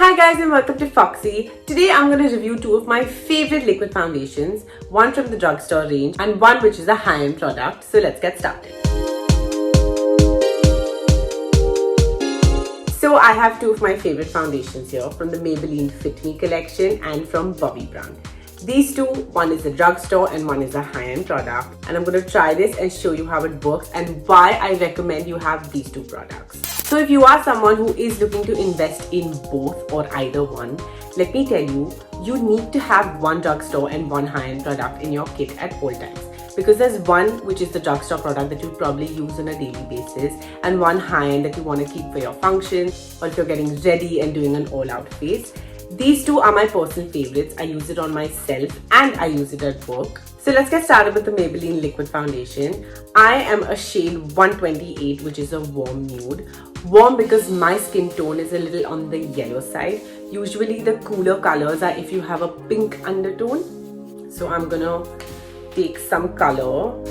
Hi guys and welcome to Foxy. Today I'm going to review two of my favorite liquid foundations, one from the drugstore range and one which is a high-end product. So let's get started. So I have two of my favorite foundations here from the Maybelline Fit Me collection and from Bobbi Brown. These two, one is a drugstore and one is a high-end product, and I'm going to try this and show you how it works and why I recommend you have these two products. So if you are someone who is looking to invest in both or either one, let me tell you, you need to have one drugstore and one high-end product in your kit at all times. Because there's one which is the drugstore product that you probably use on a daily basis and one high-end that you want to keep for your function or if you're getting ready and doing an all-out face. These two are my personal favorites. I use it on myself and I use it at work. So let's get started with the Maybelline liquid foundation. I am a shade 128, which is a warm nude. Warm because my skin tone is a little on the yellow side. Usually the cooler colors are if you have a pink undertone. So I'm gonna take some color.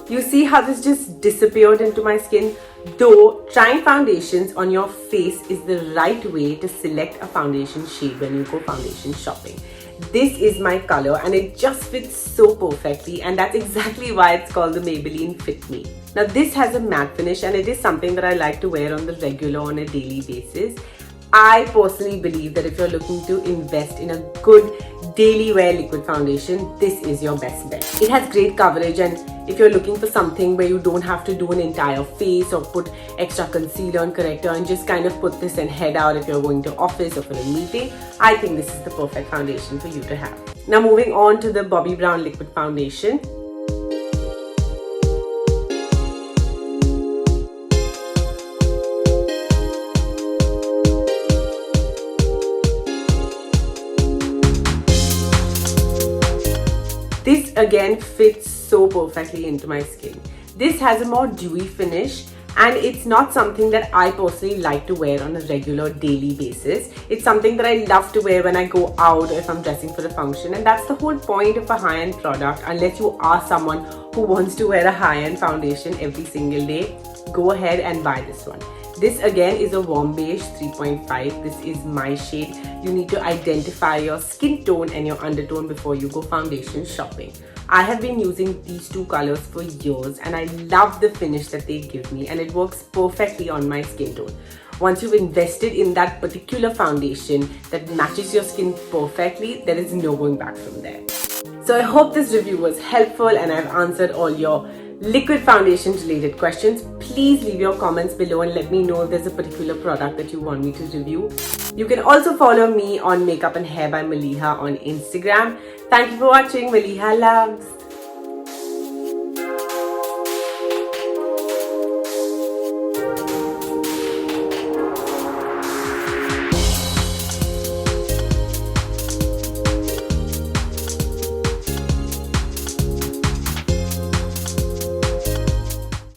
You see how this just disappeared into my skin? Though trying foundations on your face is the right way to select a foundation shade when you go foundation shopping. This is my color and it just fits so perfectly, and that's exactly why it's called the Maybelline Fit Me. Now this has a matte finish and it is something that I like to wear on the regular, on a daily basis. I personally believe that if you're looking to invest in a good daily wear liquid foundation, this is your best bet. It has great coverage, and if you're looking for something where you don't have to do an entire face or put extra concealer and corrector and just kind of put this and head out if you're going to office or for a meeting, I think this is the perfect foundation for you to have. Now moving on to the Bobbi Brown liquid foundation. This again fits so perfectly into my skin. This has a more dewy finish and it's not something that I personally like to wear on a regular daily basis. It's something that I love to wear when I go out or if I'm dressing for a function, and that's the whole point of a high-end product. Unless you are someone who wants to wear a high-end foundation every single day, go ahead and buy this one. This again is a warm beige 3.5. This is my shade. You need to identify your skin tone and your undertone before you go foundation shopping. I have been using these two colors for years and I love the finish that they give me, and it works perfectly on my skin tone. Once you've invested in that particular foundation that matches your skin perfectly, there is no going back from there. So I hope this review was helpful and I've answered all your liquid foundation related questions. Please leave your comments below and let me know if there's a particular product that you want me to review. You can also follow me on Makeup and Hair by Maliha on Instagram. Thank you for watching. Maliha loves.